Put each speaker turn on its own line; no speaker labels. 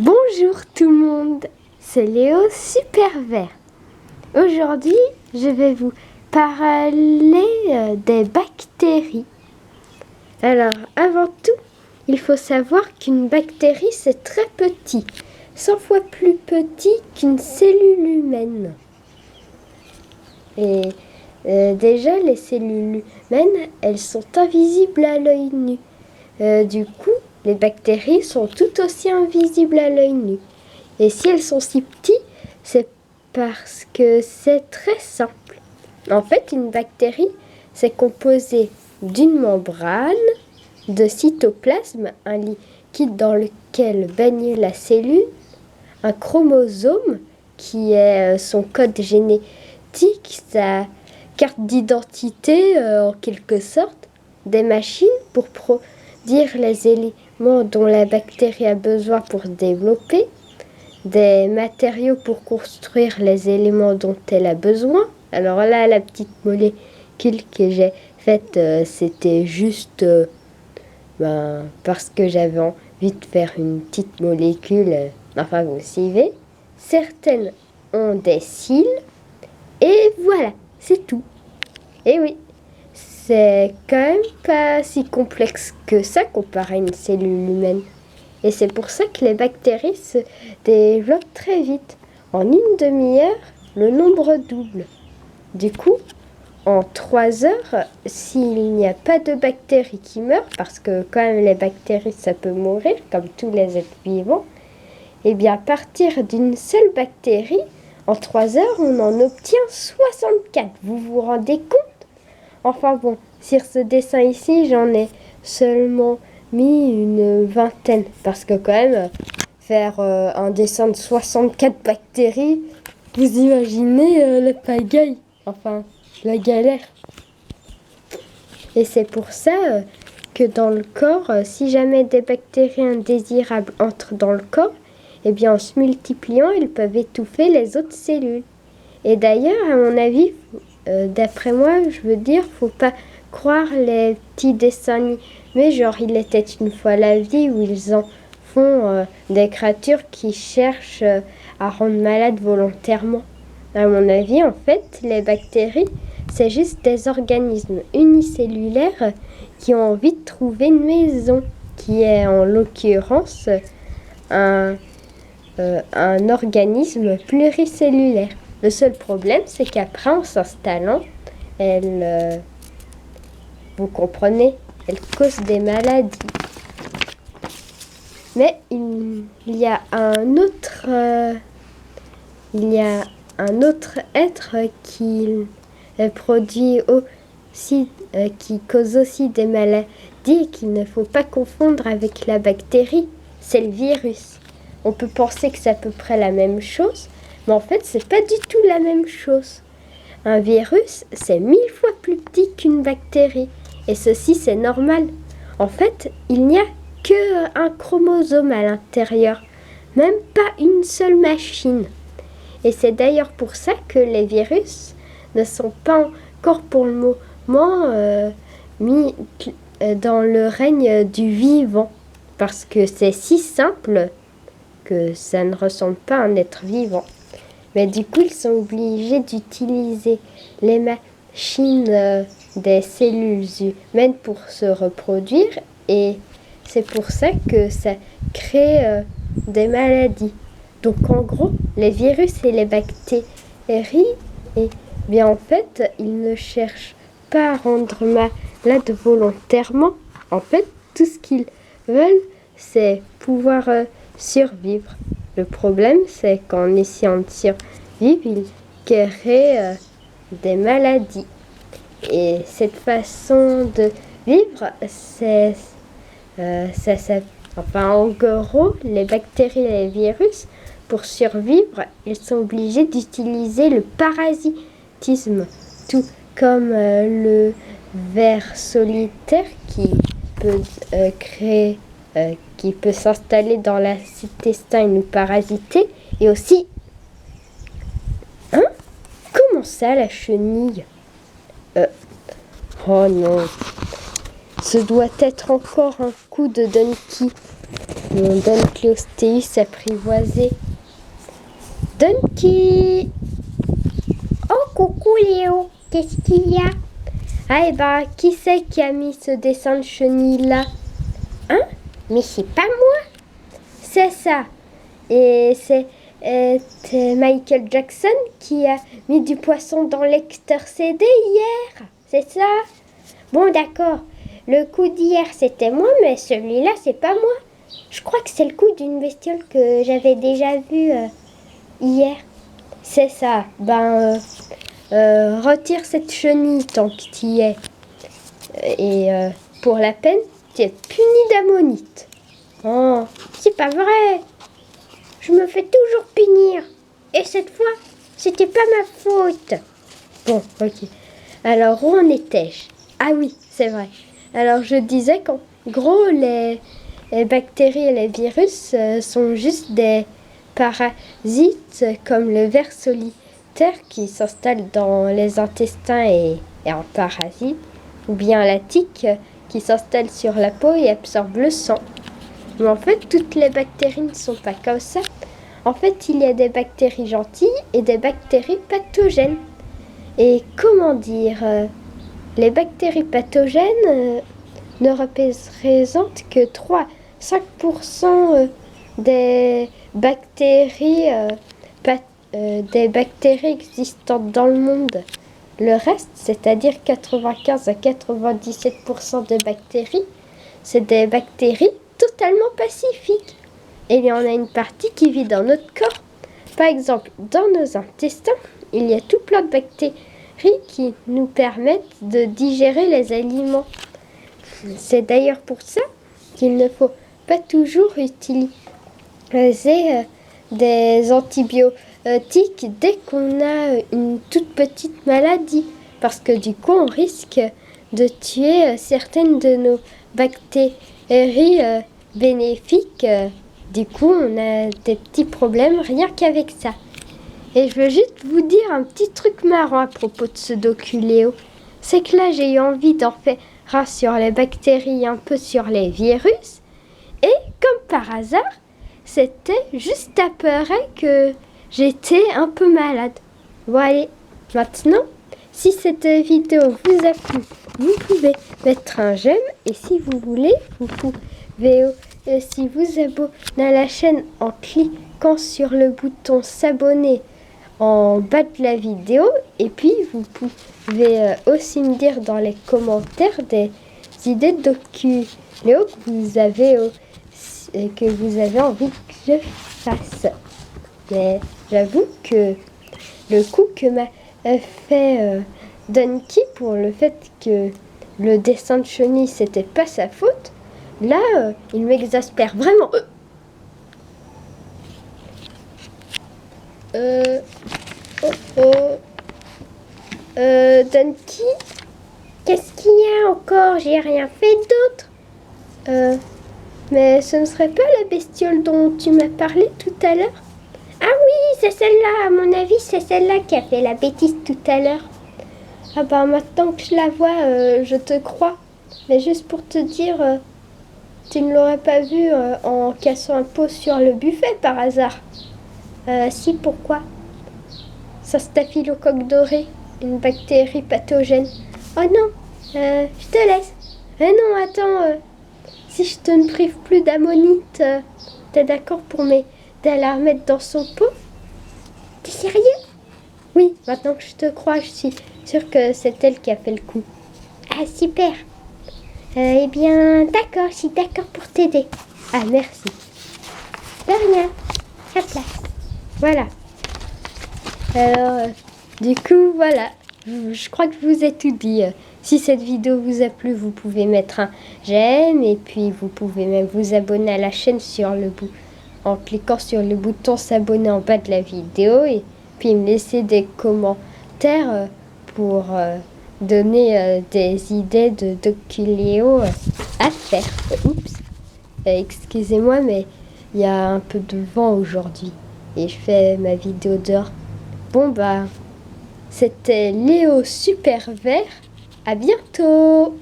Bonjour tout le monde, c'est Léo Super Vert. Aujourd'hui, je vais vous parler des bactéries. Alors, avant tout, il faut savoir qu'une bactérie, c'est très petit, 100 fois plus petit qu'une cellule humaine. Et déjà, les cellules humaines, elles sont invisibles à l'œil nu. Du coup, les bactéries sont tout aussi invisibles à l'œil nu. Et si elles sont si petites, c'est parce que c'est très simple. En fait, une bactérie, c'est composé d'une membrane, de cytoplasme, un liquide dans lequel baigne la cellule, un chromosome qui est son code génétique, sa carte d'identité en quelque sorte, des machines pour produire les éléments dont la bactérie a besoin pour se développer, des matériaux pour construire les éléments dont elle a besoin. Alors là, la petite molécule que j'ai faite, c'était juste parce que j'avais envie de faire une petite molécule. Enfin, vous suivez. Certaines ont des cils. Et voilà, c'est tout. Et oui, c'est quand même pas si complexe que ça comparé à une cellule humaine. Et c'est pour ça que les bactéries se développent très vite. En une demi-heure, le nombre double. Du coup, en 3 heures, s'il n'y a pas de bactéries qui meurent, parce que quand même les bactéries, ça peut mourir, comme tous les êtres vivants, et bien à partir d'une seule bactérie, en 3 heures, on en obtient 64. Vous vous rendez compte? Enfin bon, sur ce dessin ici, j'en ai seulement mis une vingtaine. Parce que quand même, faire un dessin de 64 bactéries, vous imaginez la pagaille, enfin la galère. Et c'est pour ça que dans le corps, si jamais des bactéries indésirables entrent dans le corps, eh bien en se multipliant, ils peuvent étouffer les autres cellules. Et d'ailleurs, à mon avis, d'après moi, je veux dire, faut pas croire les petits dessins animés, genre il était une fois la vie, où ils en font des créatures qui cherchent à rendre malades volontairement. À mon avis, en fait, les bactéries, c'est juste des organismes unicellulaires qui ont envie de trouver une maison, qui est en l'occurrence un organisme pluricellulaire. Le seul problème, c'est qu'après, en s'installant, vous comprenez, elle cause des maladies. Mais il y a un autre être qui produit aussi, qui cause aussi des maladies et qu'il ne faut pas confondre avec la bactérie, c'est le virus. On peut penser que c'est à peu près la même chose, mais en fait, c'est pas du tout la même chose. Un virus, c'est 1000 fois plus petit qu'une bactérie. Et ceci, c'est normal. En fait, il n'y a qu'un chromosome à l'intérieur, même pas une seule machine. Et c'est d'ailleurs pour ça que les virus ne sont pas encore pour le moment mis dans le règne du vivant. Parce que c'est si simple que ça ne ressemble pas à un être vivant. Mais du coup, ils sont obligés d'utiliser les machines des cellules humaines pour se reproduire. Et c'est pour ça que ça crée des maladies. Donc en gros, les virus et les bactéries, bien en fait, ils ne cherchent pas à rendre malade volontairement. En fait, tout ce qu'ils veulent, c'est pouvoir survivre. Le problème, c'est qu'en essayant de survivre, ils créent des maladies. Et cette façon de vivre, enfin, en gros, les bactéries et les virus, pour survivre, ils sont obligés d'utiliser le parasitisme, tout comme le ver solitaire qui peut qui peut s'installer dans l'intestin et nous parasiter, et aussi, comment ça, la chenille? Oh non, ce doit être encore un coup de Donkey. Mon Don Cléostéus apprivoisé. Donkey! Oh, coucou Léo, qu'est-ce qu'il y a? Ah, et ben, qui c'est qui a mis ce dessin de chenille là? Hein? Mais c'est pas moi! C'est ça! Et c'est Michael Jackson qui a mis du poisson dans le lecteur CD hier! C'est ça? Bon, d'accord. Le coup d'hier, c'était moi, mais celui-là, c'est pas moi. Je crois que c'est le coup d'une bestiole que j'avais déjà vue hier. C'est ça. Retire cette chenille tant que tu y es. Et pour la peine, tu es puni d'ammonite. Oh, c'est pas vrai. Je me fais toujours punir. Et cette fois, c'était pas ma faute. Bon, ok. Alors, où en étais-je? Ah oui, c'est vrai. Alors, je disais qu'en gros, les bactéries et les virus sont juste des parasites comme le ver solitaire qui s'installe dans les intestins et en parasite, ou bien la tique qui s'installe sur la peau et absorbe le sang. Mais en fait, toutes les bactéries ne sont pas comme ça. En fait, il y a des bactéries gentilles et des bactéries pathogènes. Et comment dire, les bactéries pathogènes ne représentent que 3-5% des bactéries existantes dans le monde. Le reste, c'est-à-dire 95 à 97% des bactéries, c'est des bactéries totalement pacifiques. Et il y en a une partie qui vit dans notre corps. Par exemple, dans nos intestins, il y a tout plein de bactéries qui nous permettent de digérer les aliments. C'est d'ailleurs pour ça qu'il ne faut pas toujours utiliser des antibiotiques dès qu'on a une toute petite maladie, parce que du coup on risque de tuer certaines de nos bactéries bénéfiques. Du coup on a des petits problèmes rien qu'avec ça. Et je veux juste vous dire un petit truc marrant à propos de ce docu-Léo. C'est que là j'ai eu envie d'en faire un sur les bactéries, un peu sur les virus. Et comme par hasard, c'était juste après que j'étais un peu malade. Voilà, maintenant, si cette vidéo vous a plu, vous pouvez mettre un j'aime. Et si vous voulez, vous pouvez aussi vous abonner à la chaîne en cliquant sur le bouton s'abonner en bas de la vidéo. Et puis, vous pouvez aussi me dire dans les commentaires des idées de docu-Léo que vous avez envie que je fasse. Mais j'avoue que le coup que m'a fait Donkey pour le fait que le dessin de chenille c'était pas sa faute, là il m'exaspère vraiment. Donkey, qu'est-ce qu'il y a encore? J'ai rien fait d'autre. Mais ce ne serait pas la bestiole dont tu m'as parlé tout à l'heure? Ah oui, c'est celle-là. À mon avis, c'est celle-là qui a fait la bêtise tout à l'heure. Ah bah maintenant que je la vois, je te crois. Mais juste pour te dire, tu ne l'aurais pas vue en cassant un pot sur le buffet par hasard. Si, pourquoi? Ça staphylocoque doré, une bactérie pathogène. Oh non, je te laisse. Mais non, attends, si je te ne prive plus d'ammonite, t'es d'accord pour m'aider à la remettre dans son pot? T'es sérieux? Oui, maintenant que je te crois, je suis sûre que c'est elle qui a fait le coup. Ah, super. Eh bien, d'accord, je suis d'accord pour t'aider. Ah, merci. De rien. Hop là. Voilà. Alors, du coup, voilà. Je crois que je vous ai tout dit. Si cette vidéo vous a plu, vous pouvez mettre un j'aime et puis vous pouvez même vous abonner à la chaîne en cliquant sur le bouton s'abonner en bas de la vidéo et puis me laisser des commentaires pour donner des idées de docu-Léo à faire. Oups, excusez-moi, mais il y a un peu de vent aujourd'hui et je fais ma vidéo dehors. Bon bah, c'était Léo Super Vert. À bientôt!